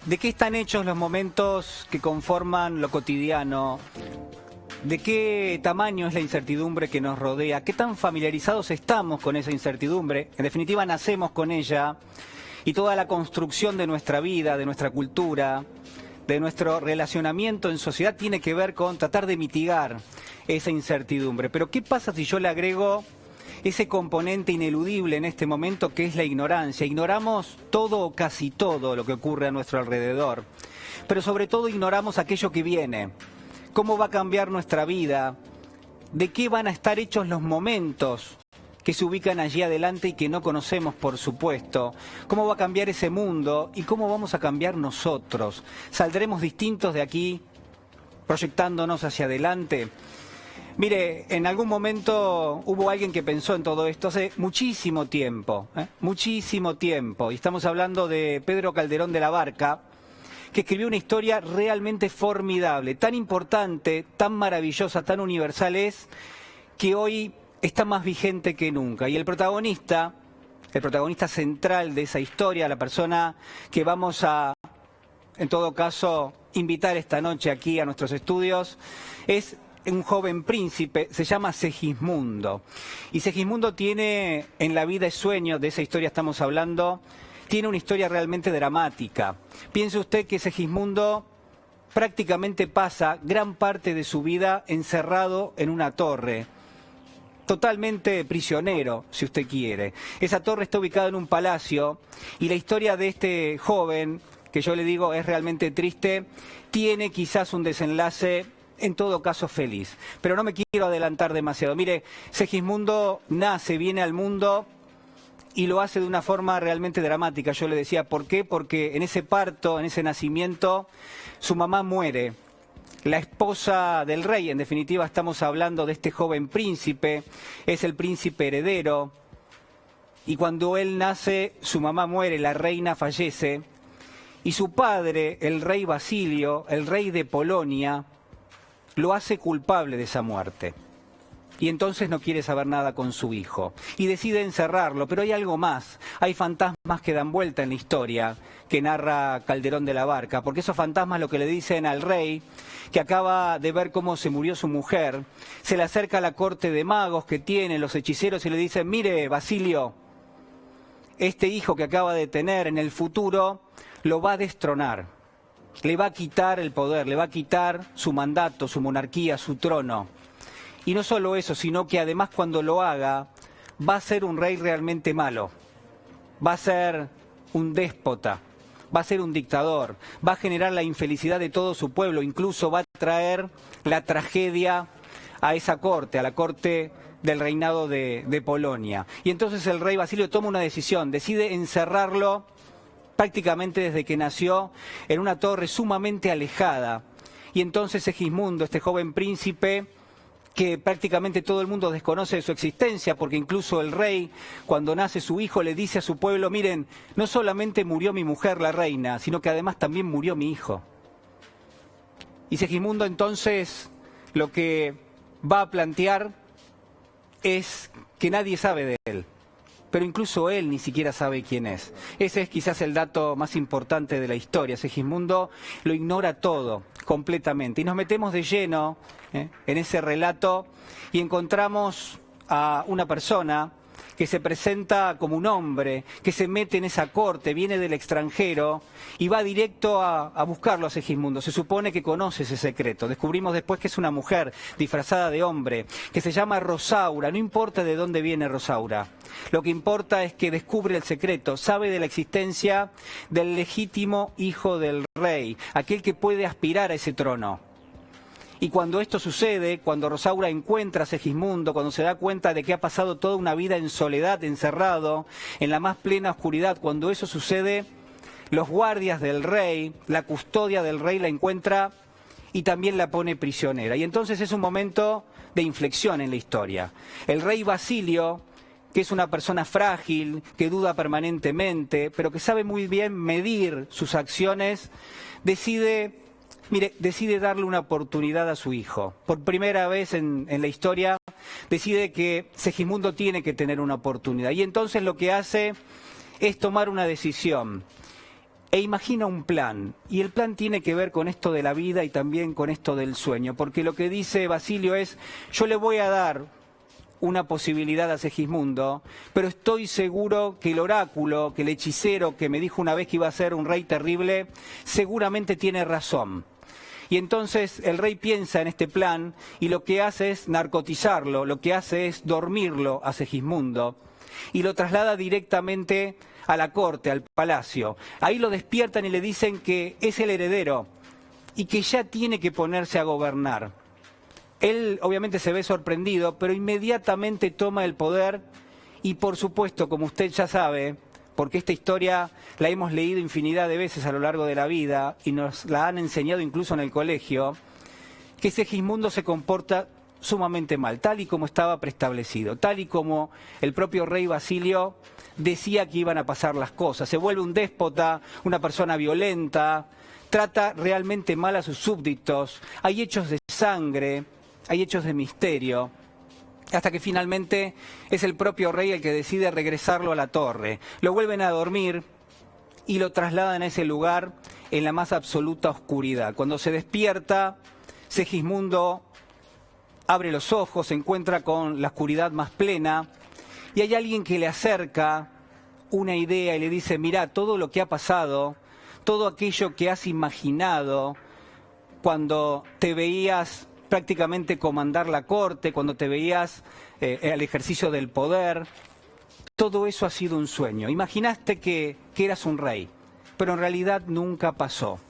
¿De qué están hechos los momentos que conforman lo cotidiano? ¿De qué tamaño es la incertidumbre que nos rodea? ¿Qué tan familiarizados estamos con esa incertidumbre? En definitiva, nacemos con ella y toda la construcción de nuestra vida, de nuestra cultura, de nuestro relacionamiento en sociedad tiene que ver con tratar de mitigar esa incertidumbre. Pero ¿qué pasa si yo le agrego ese componente ineludible en este momento que es la ignorancia? Ignoramos todo o casi todo lo que ocurre a nuestro alrededor, pero sobre todo ignoramos aquello que viene. ¿Cómo va a cambiar nuestra vida? ¿De qué van a estar hechos los momentos que se ubican allí adelante y que no conocemos, por supuesto? ¿Cómo va a cambiar ese mundo y cómo vamos a cambiar nosotros? ¿Saldremos distintos de aquí, proyectándonos hacia adelante? Mire, en algún momento hubo alguien que pensó en todo esto hace muchísimo tiempo, y estamos hablando de Pedro Calderón de la Barca, que escribió una historia realmente formidable, tan importante, tan maravillosa, tan universal es, que hoy está más vigente que nunca. Y el protagonista central de esa historia, la persona que vamos a, en todo caso, invitar esta noche aquí a nuestros estudios, es un joven príncipe, se llama Segismundo. Y Segismundo tiene en la vida y sueño, de esa historia estamos hablando, tiene una historia realmente dramática. Piense usted que Segismundo prácticamente pasa gran parte de su vida encerrado en una torre, totalmente prisionero, si usted quiere. Esa torre está ubicada en un palacio y la historia de este joven, que yo le digo es realmente triste, tiene quizás un desenlace en todo caso feliz. Pero no me quiero adelantar demasiado. Mire, Segismundo nace, viene al mundo y lo hace de una forma realmente dramática. Yo le decía, ¿por qué? Porque en ese parto, en ese nacimiento, su mamá muere. La esposa del rey, en definitiva estamos hablando de este joven príncipe, es el príncipe heredero. Y cuando él nace, su mamá muere, la reina fallece. Y su padre, el rey Basilio, el rey de Polonia, lo hace culpable de esa muerte. Y entonces no quiere saber nada con su hijo. Y decide encerrarlo, pero hay algo más. Hay fantasmas que dan vuelta en la historia que narra Calderón de la Barca, porque esos fantasmas lo que le dicen al rey, que acaba de ver cómo se murió su mujer, se le acerca a la corte de magos que tienen, los hechiceros, y le dicen, mire, Basilio, este hijo que acaba de tener en el futuro lo va a destronar. Le va a quitar el poder, le va a quitar su mandato, su monarquía, su trono. Y no solo eso, sino que además cuando lo haga, va a ser un rey realmente malo. Va a ser un déspota, va a ser un dictador, va a generar la infelicidad de todo su pueblo, incluso va a traer la tragedia a esa corte, a la corte del reinado de Polonia. Y entonces el rey Basilio toma una decisión, decide encerrarlo prácticamente desde que nació en una torre sumamente alejada. Y entonces Segismundo, este joven príncipe, que prácticamente todo el mundo desconoce de su existencia, porque incluso el rey, cuando nace su hijo, le dice a su pueblo, miren, no solamente murió mi mujer, la reina, sino que además también murió mi hijo. Y Segismundo entonces lo que va a plantear es que nadie sabe de él, pero incluso él ni siquiera sabe quién es. Ese es quizás el dato más importante de la historia. Segismundo lo ignora todo, completamente. Y nos metemos de lleno en ese relato y encontramos a una persona que se presenta como un hombre, que se mete en esa corte, viene del extranjero y va directo a buscarlo a Segismundo. Se supone que conoce ese secreto. Descubrimos después que es una mujer disfrazada de hombre, que se llama Rosaura. No importa de dónde viene Rosaura. Lo que importa es que descubre el secreto, sabe de la existencia del legítimo hijo del rey, aquel que puede aspirar a ese trono. Y cuando esto sucede, cuando Rosaura encuentra a Segismundo, cuando se da cuenta de que ha pasado toda una vida en soledad, encerrado, en la más plena oscuridad, cuando eso sucede, los guardias del rey, la custodia del rey la encuentra y también la pone prisionera. Y entonces es un momento de inflexión en la historia. El rey Basilio, que es una persona frágil, que duda permanentemente, pero que sabe muy bien medir sus acciones, decide darle una oportunidad a su hijo. Por primera vez en la historia, decide que Segismundo tiene que tener una oportunidad. Y entonces lo que hace es tomar una decisión. e imagina un plan, y el plan tiene que ver con esto de la vida y también con esto del sueño, porque lo que dice Basilio es: yo le voy a dar una posibilidad a Segismundo, pero estoy seguro que el oráculo, que el hechicero que me dijo una vez que iba a ser un rey terrible, seguramente tiene razón. Y entonces el rey piensa en este plan y lo que hace es narcotizarlo, lo que hace es dormirlo a Segismundo y lo traslada directamente a la corte, al palacio. Ahí lo despiertan y le dicen que es el heredero y que ya tiene que ponerse a gobernar. Él obviamente se ve sorprendido, pero inmediatamente toma el poder y, por supuesto, como usted ya sabe, porque esta historia la hemos leído infinidad de veces a lo largo de la vida y nos la han enseñado incluso en el colegio, que Segismundo se comporta sumamente mal, tal y como estaba preestablecido, tal y como el propio rey Basilio decía que iban a pasar las cosas. Se vuelve un déspota, una persona violenta, trata realmente mal a sus súbditos, hay hechos de sangre, hay hechos de misterio, hasta que finalmente es el propio rey el que decide regresarlo a la torre. Lo vuelven a dormir y lo trasladan a ese lugar en la más absoluta oscuridad. Cuando se despierta, Segismundo abre los ojos, se encuentra con la oscuridad más plena y hay alguien que le acerca una idea y le dice: mirá, todo lo que ha pasado, todo aquello que has imaginado cuando te veías prácticamente comandar la corte, cuando te veías al ejercicio del poder, todo eso ha sido un sueño. Imaginaste que eras un rey, pero en realidad nunca pasó.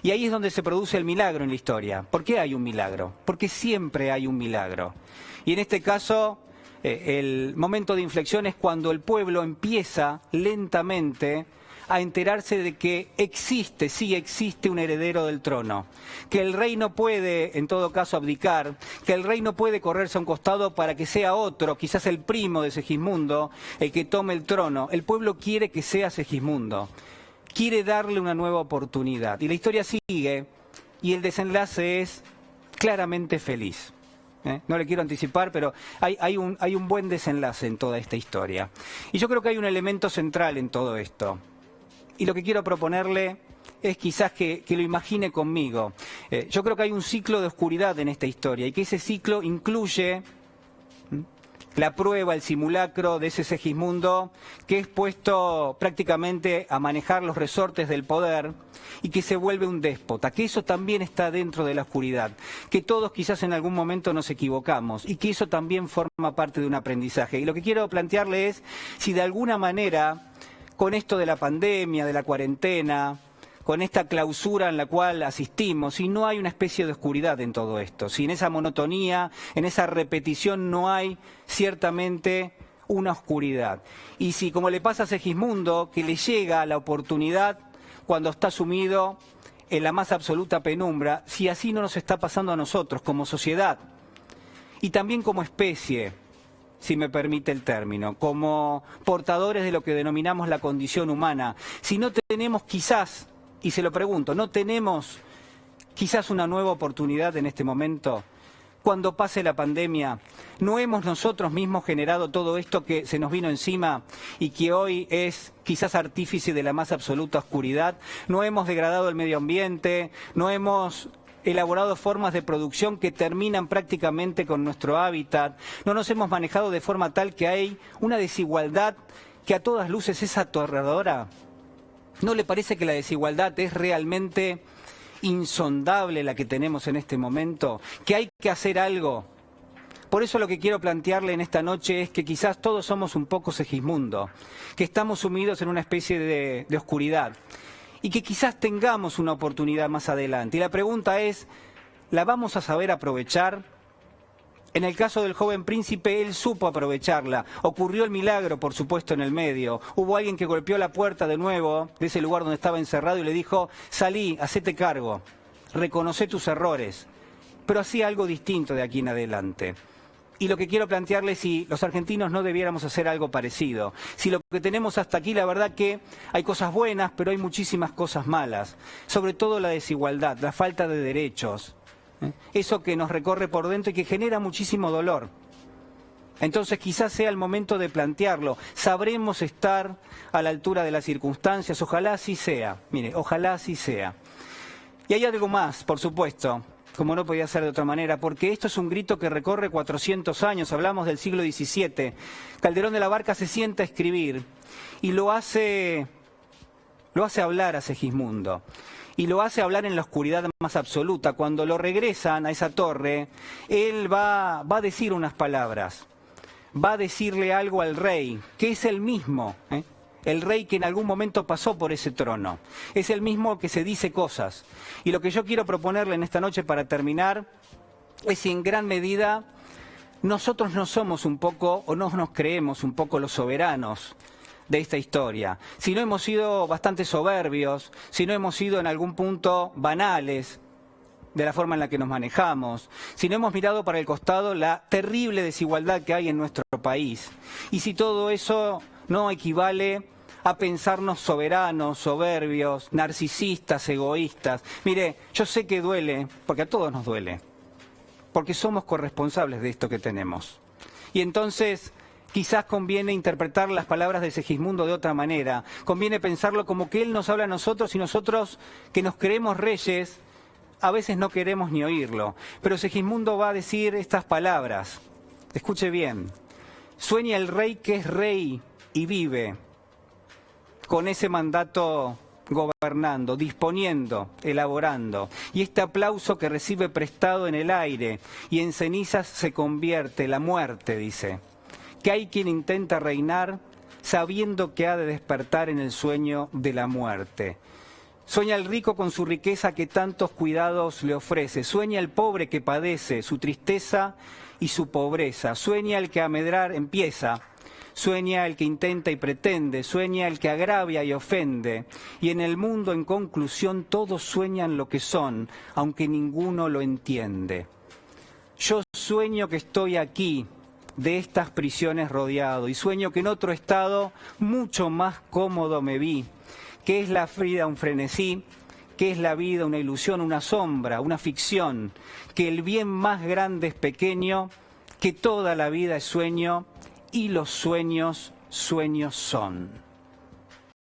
Y ahí es donde se produce el milagro en la historia. ¿Por qué hay un milagro? Porque siempre hay un milagro. Y en este caso, el momento de inflexión es cuando el pueblo empieza lentamente a enterarse de que existe, sí existe un heredero del trono, que el rey no puede, en todo caso, abdicar, que el rey no puede correrse a un costado para que sea otro, quizás el primo de Segismundo, el que tome el trono. El pueblo quiere que sea Segismundo, quiere darle una nueva oportunidad. Y la historia sigue y el desenlace es claramente feliz. No le quiero anticipar, pero hay un buen desenlace en toda esta historia. Y yo creo que hay un elemento central en todo esto. Y lo que quiero proponerle es quizás que lo imagine conmigo. Yo creo que hay un ciclo de oscuridad en esta historia y que ese ciclo incluye la prueba, el simulacro de ese Segismundo que es puesto prácticamente a manejar los resortes del poder y que se vuelve un déspota, que eso también está dentro de la oscuridad, que todos quizás en algún momento nos equivocamos y que eso también forma parte de un aprendizaje. Y lo que quiero plantearle es si de alguna manera, con esto de la pandemia, de la cuarentena, con esta clausura en la cual asistimos, si no hay una especie de oscuridad en todo esto, si en esa monotonía, en esa repetición no hay ciertamente una oscuridad. Y si, como le pasa a Segismundo, que le llega la oportunidad cuando está sumido en la más absoluta penumbra, si así no nos está pasando a nosotros como sociedad y también como especie, si me permite el término, como portadores de lo que denominamos la condición humana, si no tenemos quizás, y se lo pregunto, ¿no tenemos quizás una nueva oportunidad en este momento? Cuando pase la pandemia, ¿no hemos nosotros mismos generado todo esto que se nos vino encima y que hoy es quizás artífice de la más absoluta oscuridad? ¿No hemos degradado el medio ambiente? ¿No hemos elaborado formas de producción que terminan prácticamente con nuestro hábitat? ¿No nos hemos manejado de forma tal que hay una desigualdad que a todas luces es aterradora? ¿No le parece que la desigualdad es realmente insondable la que tenemos en este momento? ¿Que hay que hacer algo? Por eso lo que quiero plantearle en esta noche es que quizás todos somos un poco Segismundo, que estamos sumidos en una especie de oscuridad y que quizás tengamos una oportunidad más adelante. Y la pregunta es, ¿la vamos a saber aprovechar? En el caso del joven príncipe, él supo aprovecharla. Ocurrió el milagro, por supuesto, en el medio. Hubo alguien que golpeó la puerta de nuevo de ese lugar donde estaba encerrado y le dijo: salí, hacete cargo, reconoce tus errores. Pero hacía algo distinto de aquí en adelante. Y lo que quiero plantearle es si los argentinos no debiéramos hacer algo parecido. Si lo que tenemos hasta aquí, la verdad que hay cosas buenas, pero hay muchísimas cosas malas. Sobre todo la desigualdad, la falta de derechos. Eso que nos recorre por dentro y que genera muchísimo dolor. Entonces quizás sea el momento de plantearlo. ¿Sabremos estar a la altura de las circunstancias? Ojalá así sea. Mire, ojalá así sea. Y hay algo más, por supuesto, como no podía ser de otra manera, porque esto es un grito que recorre 400 años, hablamos del siglo XVII. Calderón de la Barca se sienta a escribir y lo hace hablar a Segismundo. Y lo hace hablar en la oscuridad más absoluta. Cuando lo regresan a esa torre, él va a decir unas palabras. Va a decirle algo al rey, que es el mismo, el rey que en algún momento pasó por ese trono. Es el mismo que se dice cosas. Y lo que yo quiero proponerle en esta noche para terminar es si en gran medida nosotros no somos un poco, o no nos creemos un poco los soberanos de esta historia. Si no hemos sido bastante soberbios, si no hemos sido en algún punto banales de la forma en la que nos manejamos, si no hemos mirado para el costado la terrible desigualdad que hay en nuestro país, y si todo eso no equivale a pensarnos soberanos, soberbios, narcisistas, egoístas. Mire, yo sé que duele, porque a todos nos duele, porque somos corresponsables de esto que tenemos. Y entonces quizás conviene interpretar las palabras de Segismundo de otra manera. Conviene pensarlo como que él nos habla a nosotros y nosotros, que nos creemos reyes, a veces no queremos ni oírlo. Pero Segismundo va a decir estas palabras. Escuche bien. Sueña el rey que es rey y vive con ese mandato gobernando, disponiendo, elaborando. Y este aplauso que recibe prestado en el aire y en cenizas se convierte, la muerte, dice. Que hay quien intenta reinar sabiendo que ha de despertar en el sueño de la muerte. Sueña el rico con su riqueza que tantos cuidados le ofrece. Sueña el pobre que padece su tristeza y su pobreza. Sueña el que a medrar empieza. Sueña el que intenta y pretende. Sueña el que agravia y ofende. Y en el mundo, en conclusión, todos sueñan lo que son, aunque ninguno lo entiende. Yo sueño que estoy aquí, de estas prisiones rodeado, y sueño que en otro estado mucho más cómodo me vi, que es la vida un frenesí, que es la vida una ilusión, una sombra, una ficción, que el bien más grande es pequeño, que toda la vida es sueño, y los sueños, sueños son.